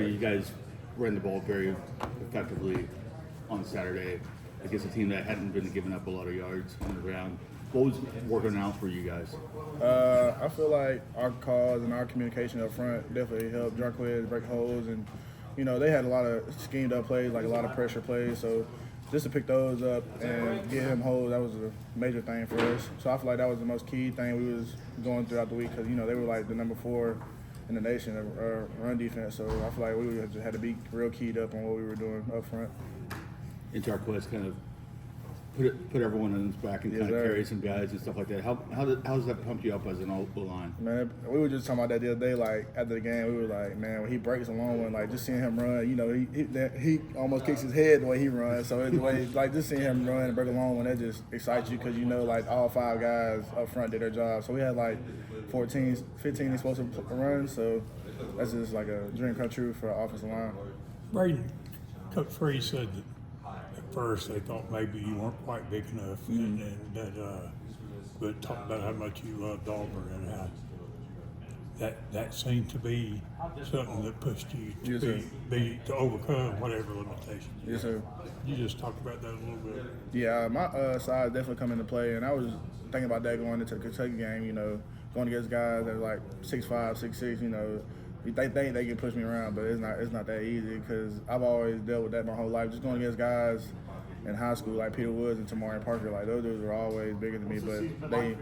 You guys ran the ball very effectively on Saturday against a team that hadn't been giving up a lot of yards on the ground. What was working out for you guys? I feel like our calls and our communication up front definitely helped Jarquez break holes, and they had a lot of schemed up plays, like a lot of pressure plays. So just to pick those up and get him holes, that was a major thing for us. So I feel like that was the most key thing we was going throughout the week because they were like the number 4 in the nation of run defense. So I feel like we just had to be real keyed up on what we were doing up front. And Jarquez kind of put everyone in his back and kind of carry some guys and stuff like that. How does that pump you up as an O-line? Man, we were just talking about that the other day. Like after the game, we were like, man, when he breaks a long one, like just seeing him run, he almost kicks his head the way he runs. So the way, like just seeing him run and break a long one, that just excites you because like all 5 guys up front did their job. So we had like 15 explosive runs. So that's just like a dream come true for our offensive line. Bradyn, Coach Free said that at first they thought maybe you weren't quite big enough, and that but talked about how much you loved Auburn and how that seemed to be something that pushed you to to overcome whatever limitations. Yes, sir. You just talked about that a little bit. Yeah, my size definitely come into play, and I was thinking about that going into the Kentucky game. Going against guys that are like 6'5", 6'6", they think they can push me around, but it's not that easy because I've always dealt with that my whole life. Just going against guys in high school like Peter Woods and Tamari Parker, like those dudes were always bigger than me, but they,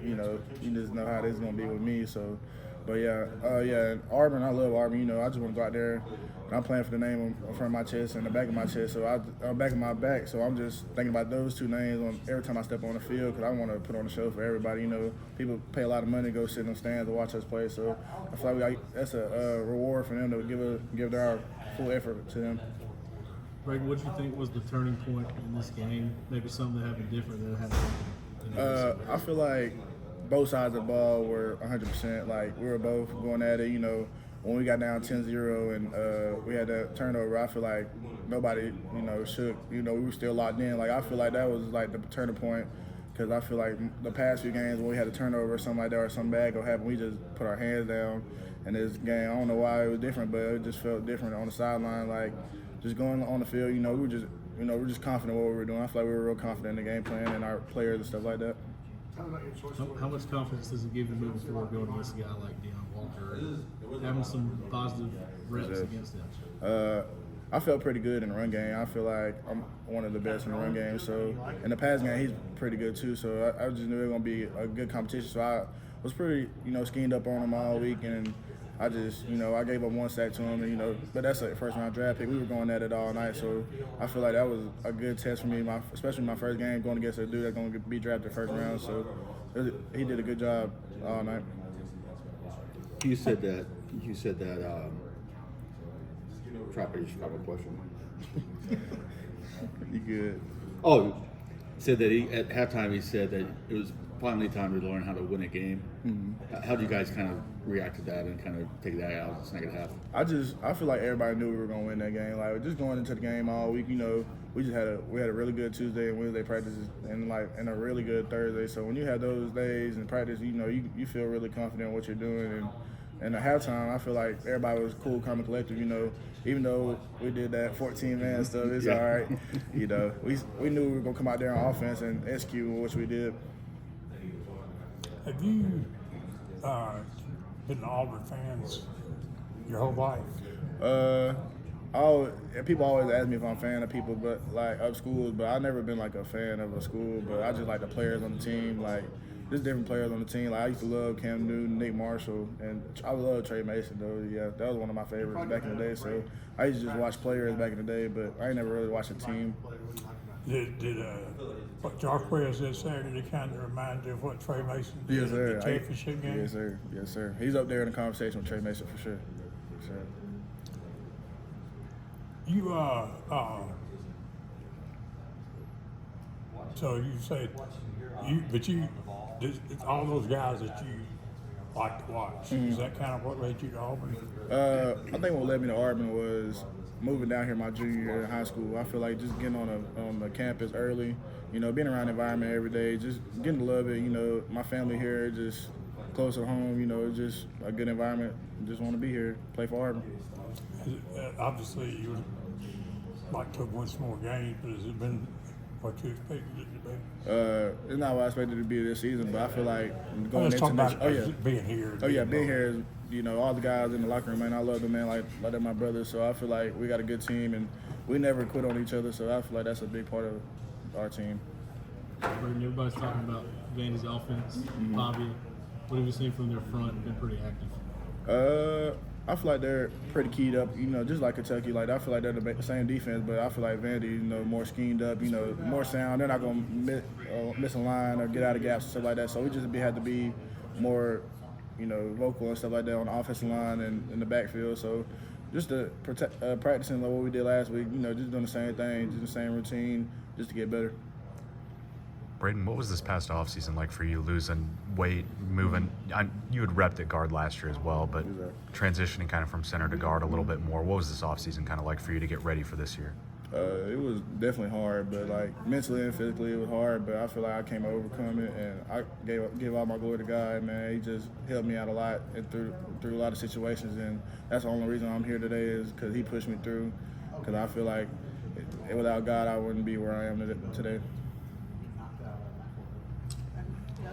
you just know how this is gonna be with me. So, but yeah, in Auburn, I love Auburn. I just want to go out there. And I'm playing for the name in front of my chest and the back of my chest, so I'm back of my back. So I'm just thinking about those 2 names every time I step on the field because I want to put on a show for everybody. People pay a lot of money to go sit in the stands and watch us play. So I feel like that's a reward for them to give their full effort to them. Bradyn, what do you think was the turning point in this game? Maybe something that happened different than happened. I feel like both sides of the ball were 100%. Like we were both going at it. When we got down 10-0 and we had that turnover, I feel like nobody, shook. We were still locked in. Like I feel like that was like the turning point because I feel like the past few games when we had a turnover or something like that or something bad go happen, we just put our hands down. And this game, I don't know why it was different, but it just felt different on the sideline. Like just going on the field, we're just confident what we were doing. I feel like we were real confident in the game plan and our players and stuff like that. How much confidence does it give you moving forward going against a guy like Deion Walker and having some positive reps against him? I felt pretty good in the run game. I feel like I'm one of the best in the run game. So in the pass game, he's pretty good too. So I just knew it was gonna be a good competition. So I was pretty, schemed up on him all week, and I just, I gave up 1 sack to him, and, but that's a first-round draft pick. We were going at it all night, so I feel like that was a good test for me, especially my first game going against a dude that's going to be drafted first round. So he did a good job all night. You said that. Trapper's got a question. You good? Oh, said that at halftime he said that it was finally time to learn how to win a game. Mm-hmm. How do you guys kind of react to that and kind of take that out in the second half? I feel like everybody knew we were gonna win that game. Like just going into the game all week, we had a really good Tuesday and Wednesday practices and a really good Thursday. So when you have those days in practice, you feel really confident in what you're doing. And at halftime, I feel like everybody was cool, calm, and collective. Even though we did that 14-man stuff, it's all right. We knew we were gonna come out there on offense and execute, which we did. Have you been Auburn fans your whole life? People always ask me if I'm a fan of people, but like of schools. But I've never been like a fan of a school. But I just like the players on the team. Like there's different players on the team. Like I used to love Cam Newton, Nick Marshall, and I love Trey Mason though. Yeah, that was one of my favorites back in the day. So I used to just watch players back in the day, but I ain't never really watched a team. Did what Jarquez did Saturday kind of remind you of what Trey Mason did Yes, sir. in the championship game? Yes, sir. He's up there in the conversation with Trey Mason for sure. You so you said all those guys that you like to watch. Is that kind of what led you to Auburn? I think what led me to Auburn was moving down here my junior year in high school. I feel like just getting on the campus early, being around the environment every day, just getting to love it. My family here, just close to home. Just a good environment. Just want to be here, play for Auburn. Obviously, you would like to have won some more games, but has it been what you expected it to be? It's not what I expected it to be this season, but I feel like going Let's talk into about next, being here. Oh yeah, being here is, you know, all the guys in the locker room, man. I love them, man. Like they're my brothers. So I feel like we got a good team, and we never quit on each other. So I feel like that's a big part of our team. Bradyn, everybody's talking about Vandy's offense, Bobby. What have you seen from their front? Been pretty active. I feel like they're pretty keyed up, you know, just like Kentucky. Like I feel like they're the same defense, but I feel like Vandy, you know, more schemed up, you know, more sound. They're not gonna miss a line or get out of gaps and stuff like that. So we just had to be more, you know, vocal and stuff like that on the offensive line and in the backfield. So just to practicing like what we did last week, you know, just doing the same thing, just the same routine, just to get better. Bradyn, what was this past offseason like for you, losing weight, moving? You had repped at guard last year as well, but transitioning kind of from center to guard a little bit more. What was this offseason kind of like for you to get ready for this year? It was definitely hard, but like mentally and physically it was hard, but I feel like I came overcome it, and I give all my glory to God, man. He just helped me out a lot and through a lot of situations, and that's the only reason I'm here today is because he pushed me through, because I feel like without God I wouldn't be where I am today.